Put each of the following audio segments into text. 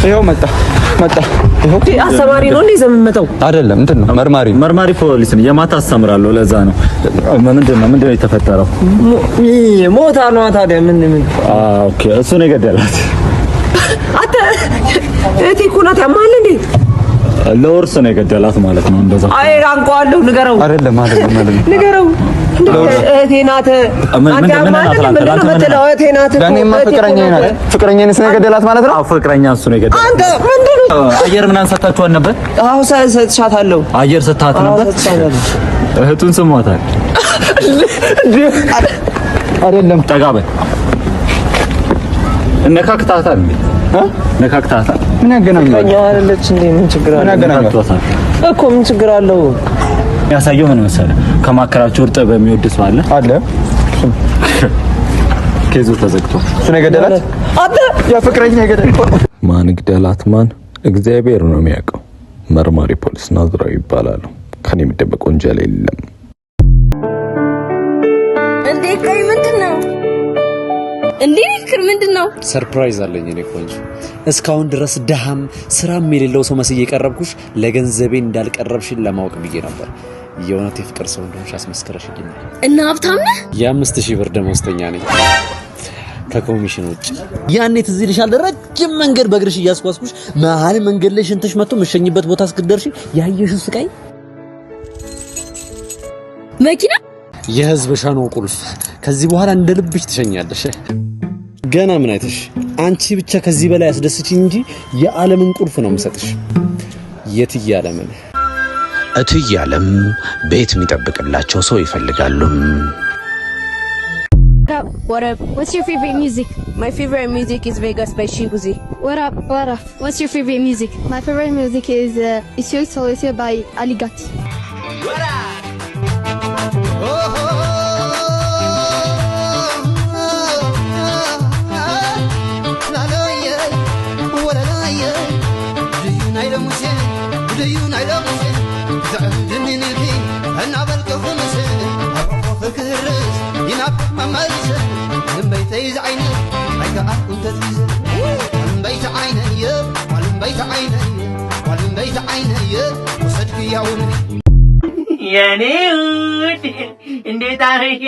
ይኸው መጣ ይኸው አስተማሪ ነው እንዴ ዘመመተው አይደለም እንትን ነው መርማሪ ፖሊስ ነው የማታ አስተምራለሁ ለዛ ነው ምንድነው የተፈጠረው ሞታ ነው ታዲያ ምን ኦኬ እሱ ነው የገደላት አተ እቴ ኩናት ያማል እንዴ ለወርስ ነው የገደላት ማለት ነው እንደዛ አይ አንቋለሁ ንገረው አይደለም ንገረው እቴ ናት ፍቅረኛ ነስ ነው የገደላት ማለት ነው ፍቅረኛ እሱ ነው የገደላት አንተ ምንድነው አየር ምናምን ሰጣችኋል ነበር አዎ ሰጥቻታለሁ አየር ሰጣት ነበር እህቱን ስሟታል አይደለም ጠጋበል ነካክታታል ነካክታታል ምን ያገናኛል ፍቅረኛ አይደለች እንዴ ምን ችግር አለ እኮ ምን ችግር አለው ያሳየው ምን መሰለህ ከማከራቸው እርጥብ በሚወድስ አለ ከዙ ተዘግቷል እሱ ነው የገደላት አለ የፍቅረኛ የገደላት ማን ገደላት ማን እግዚአብሔር ነው የሚያውቀው መርማሪ ፖሊስ ናዝራዊ ይባላል ከኔ የሚደበቅ ወንጀል የለም እንዴ ቆይ ምንድነው እንዴ ምንድነው ሰርፕራይዝ አለኝ እኔ ቆንጆ እስካሁን ድረስ ደሃም ስራም የሌለው ሰው መስዬ የቀረብኩሽ ለገንዘቤ እንዳልቀረብሽን ለማወቅ ብዬ ነበር የእውነት የፍቅር ሰው እንደሆንሽ አስመስከረሽልኝ እና ሀብታም ነህ የ5000 ብር ደመወዝተኛ ነኝ ከኮሚሽን ውጭ ያኔ ትዝ ይልሻል ረጅም መንገድ በእግርሽ እያስጓዝኩሽ መሀል መንገድ ላይ ሽንትሽ መጥቶ መሸኝበት ቦታ እስክትደርሺ ያየሽው ስቃይ መኪና የህዝብ ሻኖ ቁልፍ ከዚህ በኋላ እንደ ልብሽ ትሸኛለሽ ገና ምን አይተሽ አንቺ ብቻ ከዚህ በላይ አስደስችኝ እንጂ የዓለምን ቁልፍ ነው የምሰጥሽ የትዬ ዓለምን እትዬ ዓለም ቤት የሚጠብቅላቸው ሰው ይፈልጋሉ What up? What's your favorite music? My favorite music is Vegas by Shiguzi. What up? What's your favorite music? My favorite music is Isyoi Solosio by Aligati. What up? ያኔውድ እንዴት አረገ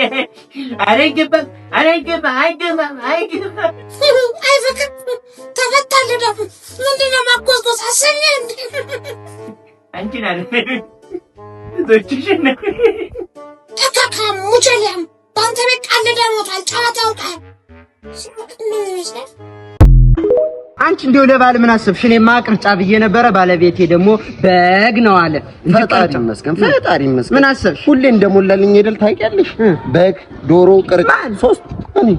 አረገበት አይገባም አይፈቅም ተፈታለ ደፍ ምንድነው ማቆስቆስ አሰኘ አንቺና እቺሽነ ተካካ ሙቸለም ባንተ ቤት ቀልደ ሞታል ጨዋታው ቃል ምን ይመስላል አንቺ እንደው ለባል ምን አሰብሽ እኔማ ቅርጫ ብዬ ነበረ ባለቤቴ ደግሞ በግ ነው አለ ፈጣሪ ይመስገን ምን አሰብሽ ሁሌ እንደሞላልኝ አይደል ታውቂያለሽ በግ ዶሮ ቅርጫ ሶስት እኔ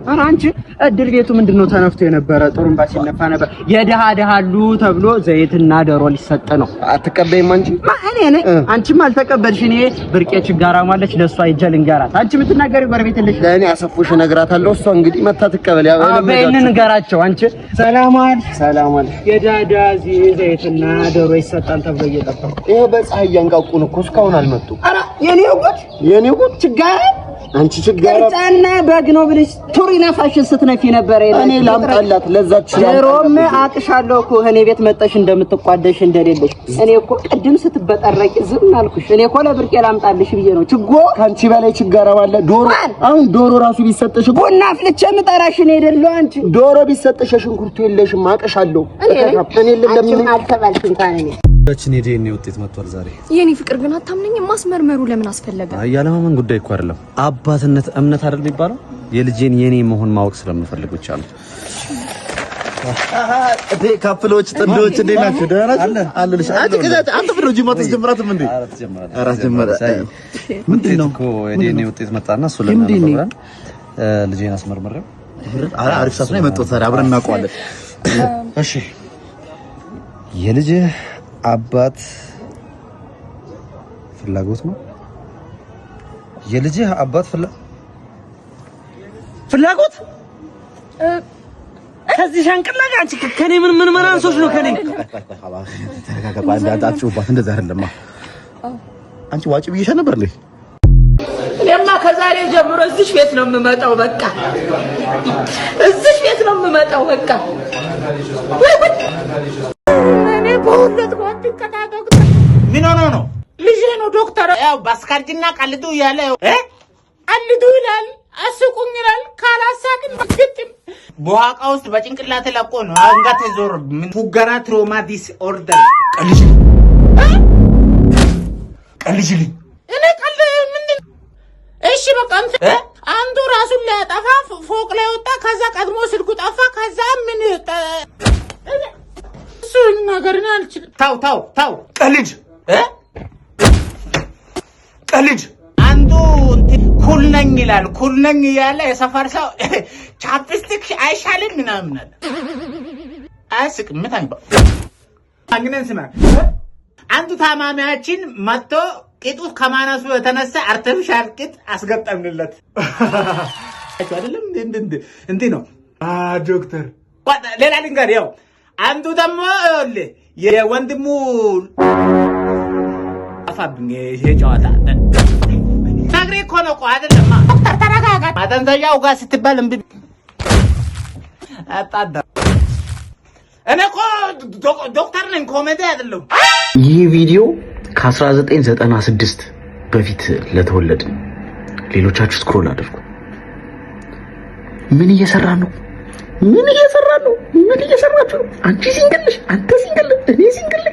ኧረ አንቺ እድር ቤቱ ምንድነው ተነፍቶ የነበረ ጥሩምባ ሲነፋ ነበር የደሃሉ ተብሎ ዘይትና ዶሮ ሊሰጥ ነው አትቀበይም አንቺ እኔ ነኝ አንቺም አልተቀበልሽ እኔ ብርቄ ችጋራ ማለች ለሷ ይጀል እንጋራት አንቺ የምትናገሪው ጎረቤት ልጅ ለኔ አሰፉሽ ነግራታለሁ እሷ እንግዲህ መታ ትቀበል ያው በእነን ንገራቸው አንቺ ሰላም አለ የዳዳ ዘይትና ዶሮ ይሰጣል ተብሎ እየጠበቁ ይሄ በፀሐይ ያንቃቁን እኮ እስካሁን አልመጡ ኧረ የኔው ጉድ ችጋራ አንቺ ችጋራ ጫና በግ ነው ብለሽ ቱሪና ፋሽን ስትነፊ ነበር እኔ ላምጣላት ለዛች ሮም አቅሻለሁ እኮ እኔ ቤት መጣሽ እንደምትቋደሽ እንደሌለሽ እኔ እኮ ቅድም ስትበጠረቂ ዝም አልኩሽ እኔ እኮ ለብርቄ ላምጣልሽ ብዬ ነው ችጎ ካንቺ በላይ ችጋራ ባለ ዶሮ አሁን ዶሮ ራሱ ቢሰጥሽ ቡና አፍልቼ ምጠራሽ እኔ አይደለሁ አንቺ ዶሮ ቢሰጥሽ ሽንኩርቱ የለሽም አቅሻለሁ እኔ ለምን አልተባልሽ እንኳን እኔ ያችን የዲኤንኤ ውጤት መጥቷል ዛሬ የኔ ፍቅር ግን አታምነኝም ማስመርመሩ ለምን አስፈለገ ያለማመን ጉዳይ እኮ አይደለም አባትነት እምነት አይደል የሚባለው የልጄን የኔ መሆን ማወቅ ስለምፈልግ ብቻ ነው ካፕሎች ጥንዶች እንዴ ናቸው ደህና አለልሽ አንተ ፍሮጂ ማጥስ ጀምራትም እንዴ አራት ጀመረ ምንድነው እኮ የዲኤንኤ ውጤት መጣና እሱ ለምን ልጄን አስመርመረው አሪፍ ሰዓት ላይ መጥቶ ታዲያ አብረን እናውቀዋለን እሺ የልጅ አባት ፍላጎት ነው የልጅ አባት ፍላጎት ከዚህ ሸንቅላ ጋር አንቺ ከኔ ምን መናንሶች ነው ከኔ ተረጋጋ ባንዳጣችሁባት እንደዛ አይደለም አንቺ ዋጪ ብዬሽ ነበር ልኝ እኔማ ከዛሬ ጀምሮ እዚህ ቤት ነው የምመጣው በቃ እዚህ ቤት ነው የምመጣው በቃ እኔ በሁለት ወንድ ከታገው ምን ሆኖ ነው ልጄ ነው ዶክተር ያው ባስካርጅና ቀልዱ ያለ አልዱ ይላል አስቁኝ ይላል ካላሳቅን ግጥም በዋቃ ውስጥ በጭንቅላት ለቆ ነው አንጋት ዞር ምን ፉገራ ትሮማ ዲስ ኦርደር ቀልጅልኝ እኔ ቀል ምንድን እሺ በቃ አንዱ ራሱን ሊያጠፋ ፎቅ ላይ ወጣ ከዛ ቀድሞ ስልኩ ጠፋ ከዛ ምን እሱ ነገርና አልችልም ታው ቀልጅ አንዱ ኩል ነኝ ይላል ኩል ነኝ ያለ የሰፈር ሰው ቻፕስቲክ አይሻልም ምናምን አለ አስቅም ምታንባ አንግነን ስማ አንዱ ታማሚያችን መጥቶ ቂጡ ከማነሱ የተነሳ አርቲፊሻል ቂጥ አስገጠምንለት አይደለም እንዴ ነው ዶክተር ሌላ ልንገር ያው አንዱ ደግሞ የወንድሙ አፋብኝ ይሄ ጨዋታ ታግሬ እኮ ነው እኮ አይደለም ዶክተር ተረጋጋ ማጠንዘዣው ጋር ስትባል እምቢ አጣዳ እኔ እኮ ዶክተር ነኝ ኮሜዲ አይደለም ይህ ቪዲዮ ከ1996 በፊት ለተወለድን ሌሎቻችሁ ስክሮል አድርጉ ምን እየሰራ ነው ምን እየሰራችሁ አንቺ ሲንግልሽ አንተ ሲንግል እኔ ሲንግል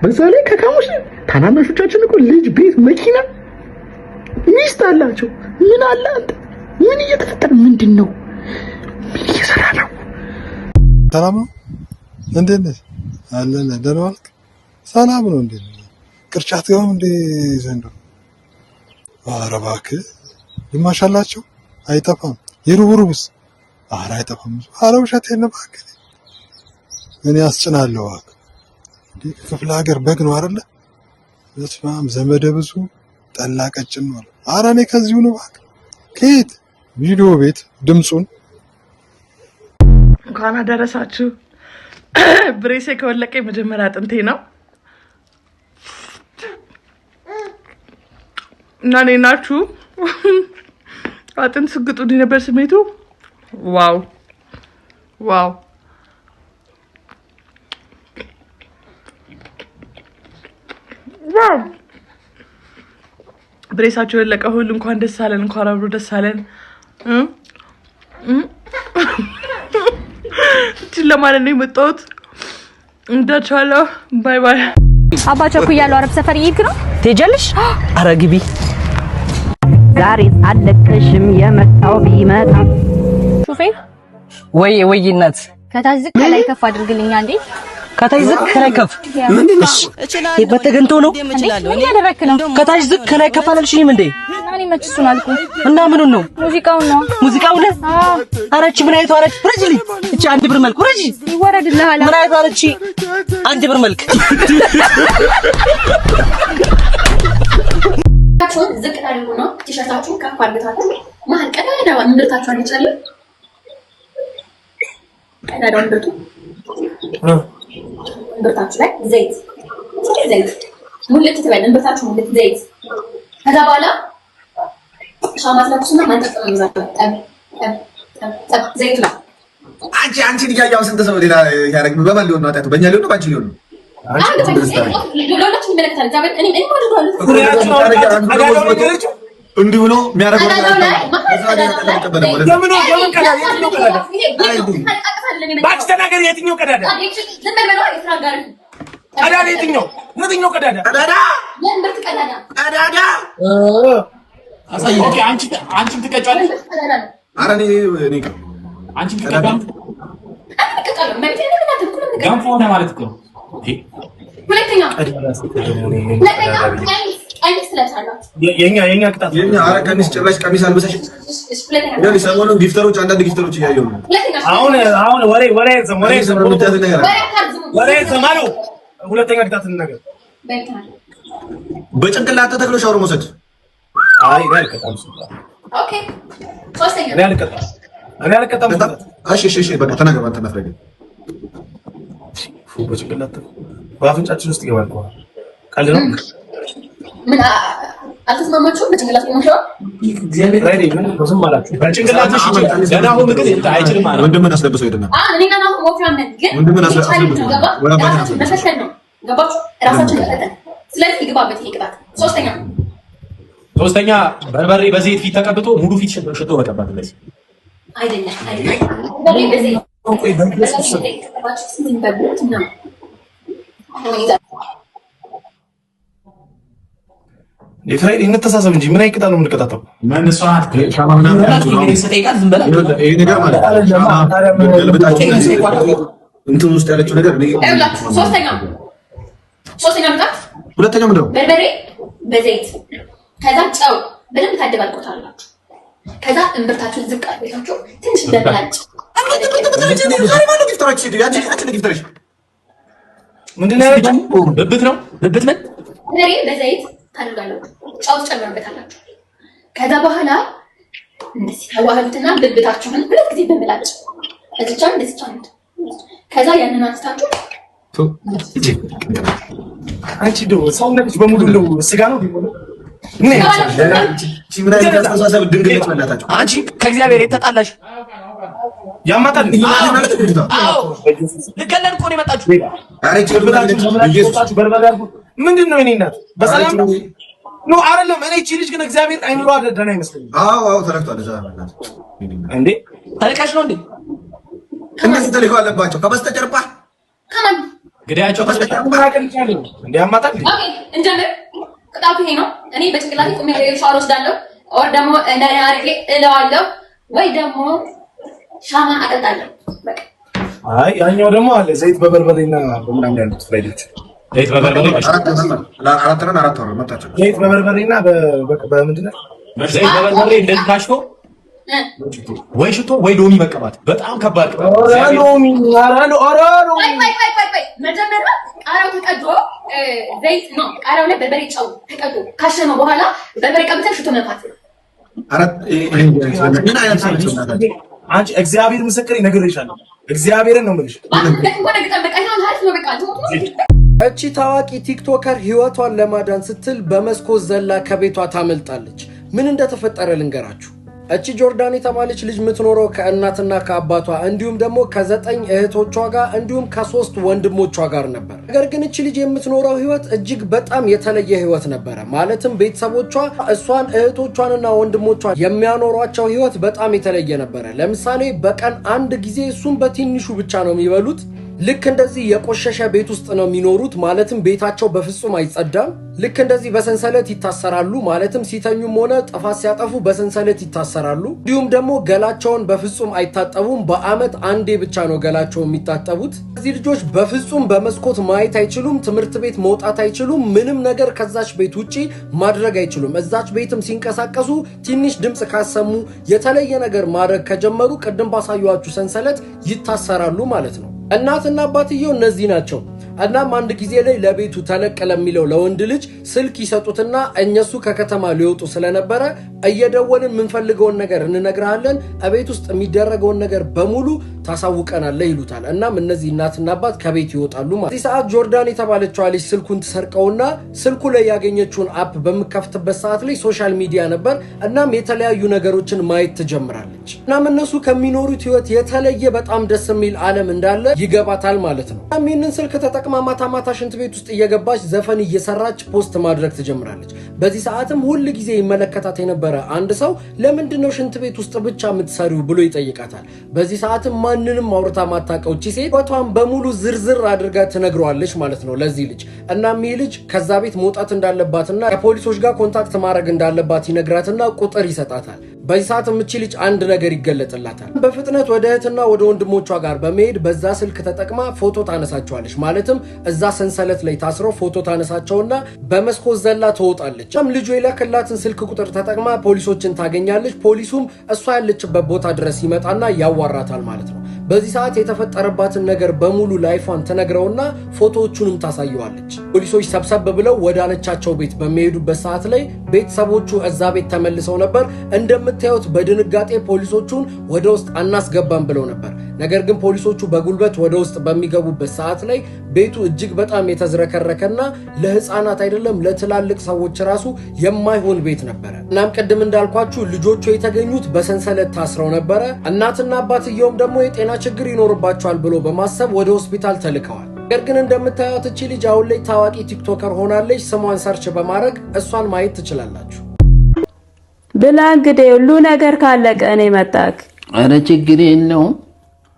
በዛ ላይ ከካሙሽ ታናናሾቻችን እኮ ልጅ ቤት መኪና ሚስት አላቸው ምን አለ አንተ ምን እየተፈጠረ ምንድነው ምን እየሰራ ነው ሰላም ነው እንዴት ነህ አለን ደህና ዋልክ ሰላም ነው እንዴ ቅርጫት ጋርም እንዴ ዘንድሮ ኧረ እባክህ ግማሽ አላቸው አይጠፋም ይሩሩብስ ኧረ አይጠፋም ኧረ ውሸቴን ነው እባክህ እኔ አስጭናለሁ እባክህ እንዴ ክፍለ ሀገር በግ ነው አይደለ በስማም ዘመደ ብዙ ጠላ ቀጭን ነው ኧረ እኔ ከዚሁ ነው እባክህ ከየት ቪዲዮ ቤት ድምጹን እንኳን አደረሳችሁ ብሬሴ ከወለቀ የመጀመሪያ አጥንቴ ነው እና እኔ ናችሁ አጥንት ስግጡ ነበር ስሜቱ ዋው ብሬሳችሁ የወለቀ ሁሉ እንኳን ደስ አለን እንኳን አብሮ ደስ አለን ለማለት ነው የመጣሁት እንዳቻለሁ ባይ ባይ አባቻኩ ያለው አረብ ሰፈር ይሄድ ነው ትሄጃለሽ ኧረ ግቢ ዛሬ አለቀሽም የመጣው ቢመጣ ሹፌር ወይ እናት ከታች ዝቅ ላይ ከፍ አድርግልኝ አንዴ ከታች ዝቅ ላይ ከፍ ምንድነው በተገንቶ ነው ምን ያደረክ ነው ከታች ዝቅ ላይ ከፍ አላልሽኝም እንዴ እኔ መችሱን አልኩ እና ምኑን ነው ሙዚቃው ነው አረች ምን አይቷ አረች ረጅልኝ እቺ አንድ ብር መልክ ረጅ ይወረድልሃል ምን አይቷ አረች አንድ ብር መልክ ታችሁን ዝቅ ታሪኩ ነው ቲሸርታችሁን ከፍ አድርጋችሁ ማን ቀዳዳ ምርታችሁ አልቻለ ቀዳዳው ምርቱ ምርታችሁ ላይ ዘይት ሙልት ትበል ምርታችሁ ሙልት ዘይት ከዛ በኋላ ሻማ ስለኩስና ማንጠጣው ጠብ ዘይት ነው አንቺ ልጅያው ስንት ሰው ሌላ ያረግ በማን ሊሆን ነው አጣጡ በእኛ ሊሆን ነው ባንቺ ሊሆን ነው እንዲሁ ነው የሚያደርገው ባች ተናገር የትኛው ቀዳዳ ቀዳዳ የትኛው ቀዳዳ አሳይ ኦኬ አንቺም ትቀጫለሽ ኧረ እኔ አንቺም ትቀጫለሽ ገንፎ ሆነ ማለት እኮ ሁለተኛ የኛ ቅጣት ኧረ ቀሚስ ጭራሽ ቀሚስ አልበሰሽ ያኔ ሰሞኑን ጊፍተሮች አንዳንድ ጊፍተሮች እያየሁ ነው አሁን ወሬ ሰማሉ ሁለተኛ ቅጣት ነገር በጭንቅላት ተተክሎ ሻወር መውሰድ ኦኬ ሶስተኛ እኔ አልቀጣም። እሺ በቃ ተናገር። አንተ ነፍረገ በጭንቅላት በአፍንጫችን ውስጥ ይገባል። ቀልድ ነው። ምን አልተስማማችሁም? በጭንቅላት ይሞሻል። እግዚአብሔር ላይ ምን ዝም አላችሁ? በጭንቅላትሽ ገና አሁን ምግብ አይችልም ማለት ወንድምን አስለብሰው ሄደና እኔ ጋር ነው ወፍራም ነን፣ ግን ወንድምን አስለብሰው መፈተን ነው። ገባችሁ? ራሳችን መፈተን። ስለዚህ ይግባበት ይሄ ቅጣት። ሶስተኛ በርበሬ በዘይት ፊት ተቀብቶ ሙሉ ፊት ሽቶ መቀባት። ለዚህ አይደለም በርበሬ በዘይት ቆይ በእንግሊዝ የፍራይዴ እንተሳሰብ እንጂ ምን አይቀጣ ነው የምንቀጣጠው? መንሷት ሻማ ምናምን ይሄ ነገር ማለት እንትን ውስጥ ያለችው ነገር ሶስተኛ ምጣት። ሁለተኛ ምንድን ነው? በርበሬ በዘይት ከዛ ጨው በደንብ ታደባልቆታላችሁ። ከዛ እንብርታችሁን ዝቅ አድርጋችሁ ትንሽ በላጭ ምንድን ነው ያለው? ብብት ነው ብብት ምን በርበሬ በዘይት ታደርጋላችሁ። ጨው ትጨምሩበታላችሁ። ከዛ በኋላ እንደዚህ ታዋህዱትና ብብታችሁን ሁለት ጊዜ በመላጭ እዚቻ እንደዚህ ቻንት ከዛ ያንን አንስታችሁ አንቺ ደው ሰውነትሽ በሙሉ እንደው ስጋ ነው ቢሆን አንቺ ከእግዚአብሔር የተጣላሽ ያማታል። ልገለን እኮ ነው የመጣችሁ። ምንድን ነው እኔ እናት በሰላም ነው አይደለም። እኔ እቺ ልጅ ግን እግዚአብሔር አይምሮ ደህና አይመስለኝም። አዎ ተረክቷል። እንዴ ተልካሽ ነው እንዴ? እንደዚህ ተልኮ አለባቸው ከበስተጀርባ ከማን ግዳያቸው በስተጀርባ እንዴ ያማታል። ኦኬ እንጀምር። ቅጣቱ ይሄ ነው። እኔ በጭንቅላቴ ቆሜ ሻወር ወስዳለሁ፣ ኦር ደግሞ እንደኔ አርጌ እለዋለሁ፣ ወይ ደግሞ ሻማ አጠጣለሁ። በቃ አይ ያኛው ደግሞ አለ ዘይት በበርበሬና በምናምን ያሉት ፍራይዶች ዘይት በበርበሬና በምንድን ነው ዘይት በበርበሬ እንደዚህ ታሽቶ ወይ ሽቶ ወይ ሎሚ መቀባት በጣም ከባድ ነው። ሎሚ መጀመሪያ ቃሪያው ተቀዶ ዘይት ነው። ቃሪያው ላይ በርበሬ ጨው ተቀዶ ካሸነው በኋላ በርበሬ ቀብተን ሽቶ መፋት። አንቺ እግዚአብሔር ምስክር ይነግርሻል። እግዚአብሔርን ነው የምልሽ። እቺ ታዋቂ ቲክቶከር ህይወቷን ለማዳን ስትል በመስኮት ዘላ ከቤቷ ታመልጣለች። ምን እንደተፈጠረ ልንገራችሁ። እቺ ጆርዳን የተባለች ልጅ የምትኖረው ከእናትና ከአባቷ እንዲሁም ደግሞ ከ9 እህቶቿ ጋር እንዲሁም ከ3 ወንድሞቿ ጋር ነበር። ነገር ግን እቺ ልጅ የምትኖረው ህይወት እጅግ በጣም የተለየ ህይወት ነበረ። ማለትም ቤተሰቦቿ እሷን እህቶቿንና ወንድሞቿን የሚያኖሯቸው ህይወት በጣም የተለየ ነበረ። ለምሳሌ በቀን አንድ ጊዜ እሱም በትንሹ ብቻ ነው የሚበሉት። ልክ እንደዚህ የቆሸሸ ቤት ውስጥ ነው የሚኖሩት። ማለትም ቤታቸው በፍጹም አይጸዳም። ልክ እንደዚህ በሰንሰለት ይታሰራሉ። ማለትም ሲተኙም ሆነ ጥፋት ሲያጠፉ በሰንሰለት ይታሰራሉ። እንዲሁም ደግሞ ገላቸውን በፍጹም አይታጠቡም። በአመት አንዴ ብቻ ነው ገላቸው የሚታጠቡት። እነዚህ ልጆች በፍጹም በመስኮት ማየት አይችሉም። ትምህርት ቤት መውጣት አይችሉም። ምንም ነገር ከዛች ቤት ውጪ ማድረግ አይችሉም። እዛች ቤትም ሲንቀሳቀሱ ትንሽ ድምፅ ካሰሙ፣ የተለየ ነገር ማድረግ ከጀመሩ ቅድም ባሳዩአችሁ ሰንሰለት ይታሰራሉ ማለት ነው። እናትና አባትየው እነዚህ ናቸው። እናም አንድ ጊዜ ላይ ለቤቱ ተለቅ ለሚለው ለወንድ ልጅ ስልክ ይሰጡትና እነሱ ከከተማ ሊወጡ ስለነበረ እየደወልን የምንፈልገውን ነገር እንነግርሃለን፣ እቤት ውስጥ የሚደረገውን ነገር በሙሉ ታሳውቀናለህ ይሉታል። እናም እነዚህ እናትና አባት ከቤት ይወጣሉ ማለት። እዚህ ሰዓት ጆርዳን የተባለችው ልጅ ስልኩን ትሰርቀውና ስልኩ ላይ ያገኘችውን አፕ በምከፍትበት ሰዓት ላይ ሶሻል ሚዲያ ነበር። እናም የተለያዩ ነገሮችን ማየት ትጀምራለች። እናም እነሱ ከሚኖሩት ህይወት የተለየ በጣም ደስ የሚል ዓለም እንዳለ ይገባታል ማለት ነው። እናም ይህንን ስልክ ተጠቅማ ማታ ማታ ሽንት ቤት ውስጥ እየገባች ዘፈን እየሰራች ፖስት ማድረግ ትጀምራለች። በዚህ ሰዓትም ሁል ጊዜ ይመለከታት የነበረ አንድ ሰው ለምንድነው ሽንት ቤት ውስጥ ብቻ የምትሰሪው ብሎ ይጠይቃታል። በዚህ ሰዓትም ማንንም አውርታ ማታውቀው እቺ ሴት ወቷን በሙሉ ዝርዝር አድርጋ ትነግረዋለች ማለት ነው ለዚህ ልጅ። እናም ይህ ልጅ ከዛ ቤት መውጣት እንዳለባትና ከፖሊሶች ጋር ኮንታክት ማድረግ እንዳለባት ይነግራትና ቁጥር ይሰጣታል። በዚህ ሰዓት እቺ ልጅ አንድ ነገር ይገለጥላታል። በፍጥነት ወደ እህትና ወደ ወንድሞቿ ጋር በመሄድ በዛ ስልክ ተጠቅማ ፎቶ ታነሳቸዋለች። ማለትም እዛ ሰንሰለት ላይ ታስረው ፎቶ ታነሳቸውና በመስኮት ዘላ ትወጣለች። ልጁ የላከላትን ስልክ ቁጥር ተጠቅማ ፖሊሶችን ታገኛለች። ፖሊሱም እሷ ያለችበት ቦታ ድረስ ይመጣና ያዋራታል ማለት ነው። በዚህ ሰዓት የተፈጠረባትን ነገር በሙሉ ላይፏን ተነግረውና ፎቶዎቹንም ታሳየዋለች። ፖሊሶች ሰብሰብ ብለው ወደ አለቻቸው ቤት በሚሄዱበት ሰዓት ላይ ቤተሰቦቹ እዛ ቤት ተመልሰው ነበር። እንደምታዩት በድንጋጤ ፖሊሶቹን ወደ ውስጥ አናስገባም ብለው ነበር። ነገር ግን ፖሊሶቹ በጉልበት ወደ ውስጥ በሚገቡበት ሰዓት ላይ ቤቱ እጅግ በጣም የተዝረከረከና ለህፃናት አይደለም ለትላልቅ ሰዎች ራሱ የማይሆን ቤት ነበር። እናም ቅድም እንዳልኳችሁ ልጆቹ የተገኙት በሰንሰለት ታስረው ነበር። እናትና አባትየውም ደግሞ የጤና ችግር ይኖርባቸዋል ብሎ በማሰብ ወደ ሆስፒታል ተልከዋል። ነገር ግን እንደምታዩት እቺ ልጅ አሁን ላይ ታዋቂ ቲክቶከር ሆናለች። ስሟን ሰርች በማድረግ እሷን ማየት ትችላላችሁ። ብላ እንግዲህ ሁሉ ነገር ካለቀ እኔ መጣክ አረ ችግር የለውም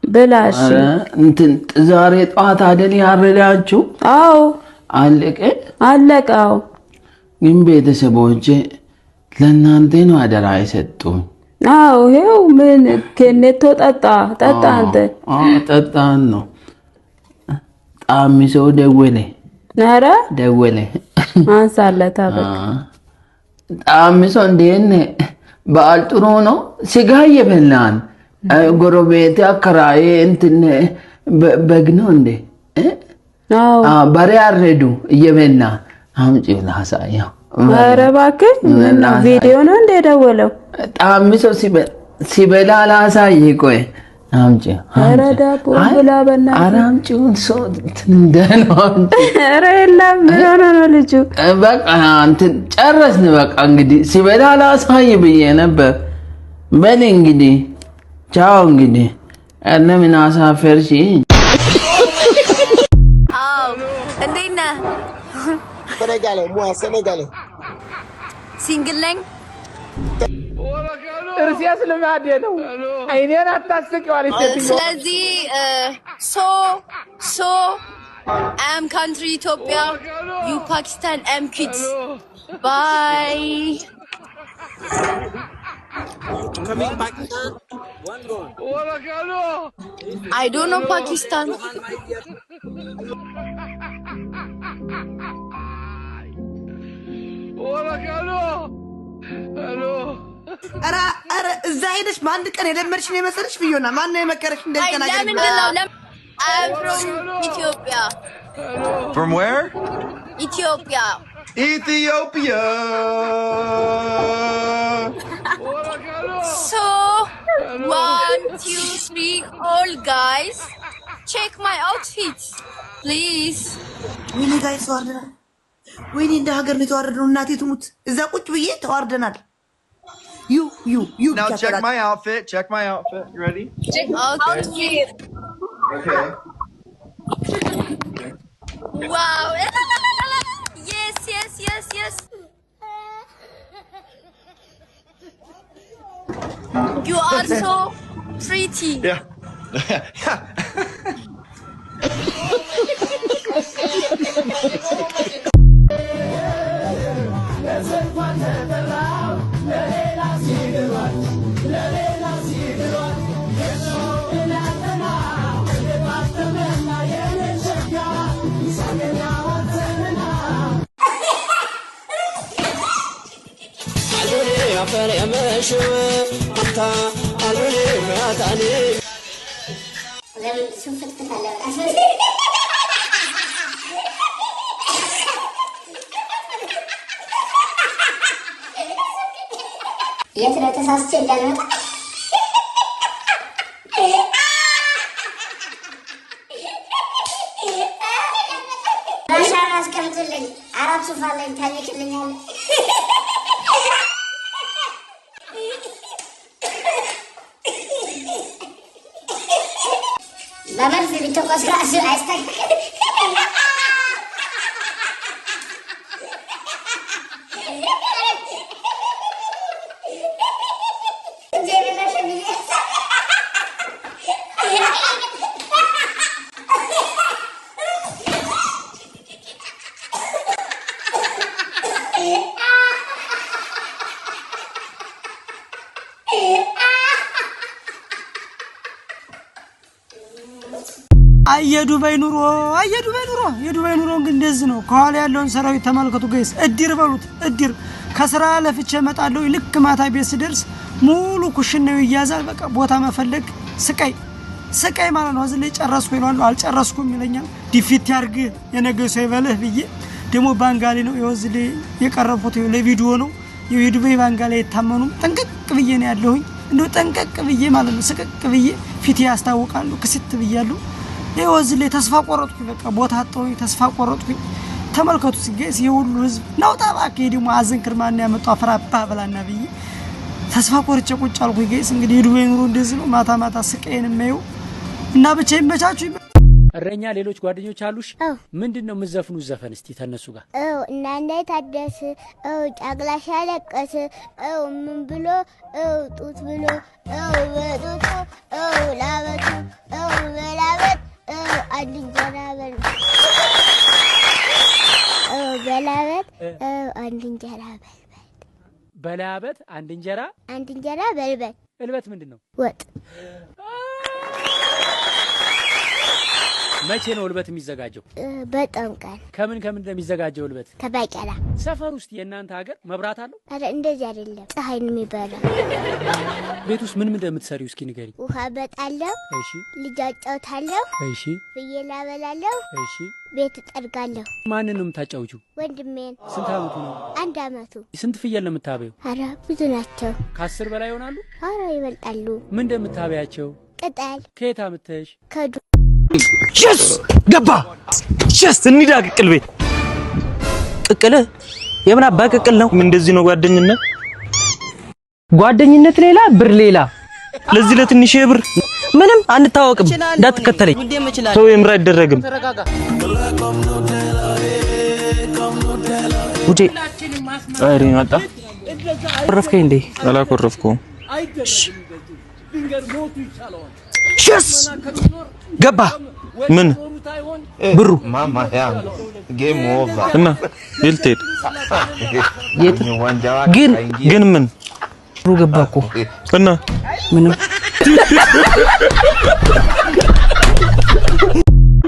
ብላሽ እንትን ዛሬ ጧት አይደል ያረዳችሁ? አዎ አለቀው። ግን ቤተሰቦቼ ለእናንተ ነው አደራ የሰጡኝ። አዎ ይሄው ምን ከነቶ ጠጣ አንተ ጠጣን ነው ጣሚሶ ደወለ አንሳለታ በቃ ጣሚሶ እንደነ በዓል ጥሩ ነው። ስጋ እየበላን ጎረቤት አከራዬ እንትን በግ ነው እንዴ? በሬ አረዱ እየበላ አምጪው ላሳየው። ኧረ እባክህ ቪዲዮ ነው እንደ ደወለው ጣሚሶ ሲበላ ላሳይ። ቆይ አምጪ። ኧረ ዳቦ ብላ በእናትህ። ኧረ አምጪው ሰው እንደነው አምጪ። ኧረ የለም ምን ሆነ ነው ልጁ? በቃ እንትን ጨረስን። በቃ እንግዲህ ሲበላ ላሳይ ብዬ ነበር። በል እንግዲህ ቻው። እንግዲህ እነ ምን አሳፈርሽ? አው እንዴት ነህ? ሰነጋለ ሲንግል ነኝ። እርሲያስ ልማዴ ነው። አይኔን አታስቂው አለች ሴትዮ። ስለዚህ አም ካንትሪ ኢትዮጵያ ዩ ፓኪስታን አም ኪድስ ባይ coming Pakistan one goal I don't know Pakistan አረ እዛ ሄደሽ በአንድ ቀን የለመድሽ ነው የመሰለሽ? ቢዮና ማን ነው የመከረሽ እንደዚህ ተናገር? I'm from Ethiopia. From where? Ethiopia. So 1, 2, 3 all guys check my outfits please. ወይኔ ጋይስ ተዋርደናል። ወይኔ እንደ ሀገር ነው የተዋረድነው። እናቴ ትሙት እዛ ቁጭ ብዬ ተዋርደናል። You now check my outfit. Check my outfit. You ready? Check outfit. Okay. Wow. Yes. You are so pretty. Yeah. የት ነው ተሳስቼ እንዳልመጣ ራሻን አስቀምጥልኝ። አራት ሶፋ ላይ ታኝክልኛል። በመርዝ ቢተኮስ ራሱ አይስተካከልም። የዱባይ ኑሮ ግን እንደዚህ ነው። ከኋላ ያለውን ሰራዊት ተመልከቱ ጋይስ። እድር በሉት እድር። ከስራ ለፍቼ እመጣለሁ። ልክ ማታ ቤት ስደርስ ሙሉ ኩሽናው ይያዛል። በቃ ቦታ መፈለግ ስቃይ። ስቃይ ማለት ነው እዚህ ላይ ጨረስኩ ይላሉ አልጨረስኩም ይለኛል ዲፊት ያርግ የነገ ሰው ይበልህ ብዬ ደሞ ባንጋሊ ነው ይወዝል የቀረፉት ለቪዲዮ ነው የዩቲዩብ ባንጋሊ የታመኑ ጠንቀቅ ብዬ ነው ያለሁኝ እንደው ጠንቀቅ ብዬ ማለት ነው ስቅቅ ብዬ ፊት ያስታውቃሉ ክስት ብያለሁ ይወዝል ተስፋ ቆረጥኩኝ በቃ ቦታ አጣሁኝ ተስፋ ቆረጥኩኝ ተመልከቱ ሲገስ የሁሉ ህዝብ ነው ታባከ ደሞ አዘን ክርማና ያመጣው አፍራባ ብላና ብዬ ተስፋ ቆርጬ ቁጭ አልኩኝ ጋይስ እንግዲህ ዩቲዩብ ኑሮ እንደዚህ ነው ማታ ማታ ስቃይን የማየው እና ብቻ ይመቻቹ እረኛ ሌሎች ጓደኞች አሉሽ ምንድነው ምዘፍኑ ዘፈን እስቲ ተነሱ ጋር እናንተ ታደስ ጫግላሽ ያለቀስ ምን ብሎ ጡት ብሎ በጡቱ ላበቱ በላበት አንድንጀራበል በላበት አንድንጀራበል በላበት አንድንጀራ በልበት እልበት ምንድነው ወጥ መቼ ነው እልበት የሚዘጋጀው በጣም ቀን ከምን እንደሚዘጋጀው እልበት ከባቄላ ሰፈር ውስጥ የእናንተ ሀገር መብራት አለው አረ እንደዚህ አይደለም ፀሐይ ነው የሚበራው ቤት ውስጥ ምን እንደምትሰሪው እስኪ ንገሪ ውሃ በጣለሁ እሺ ልጅ አጫውታለሁ እሺ ፍየል አበላለሁ እሺ ቤት ጠርጋለሁ ማንን ነው የምታጫውቹው ወንድሜን ስንት አመቱ ነው 1 አመቱ ስንት ፍየል ነው የምታበዩ አረ ብዙ ናቸው ከ10 በላይ ይሆናሉ አረ ይበልጣሉ ምን እንደምታበያቸው ቅጠል ከየት አምጥተሽ ከዱ ሸስ ገባ ሸስ እንሂድ ቅቅል ቤት ቅቅል የምን አባ ቅቅል ነው ምን እንደዚህ ነው ጓደኝነት ሌላ ብር ሌላ ለዚህ ለትንሽ ብር ምንም አንታወቅም እንዳትከተለኝ ሰው የምራ አይደረግም ውጪ አይሪ መጣ ኮረፍከኝ እንዴ አላኮረፍኩም ሸስ ገባ ምን ብሩ ማማ ያ ጌም ኦቨር እና ይልቴድ ግን ምን ብሩ ገባ እኮ እና ምንም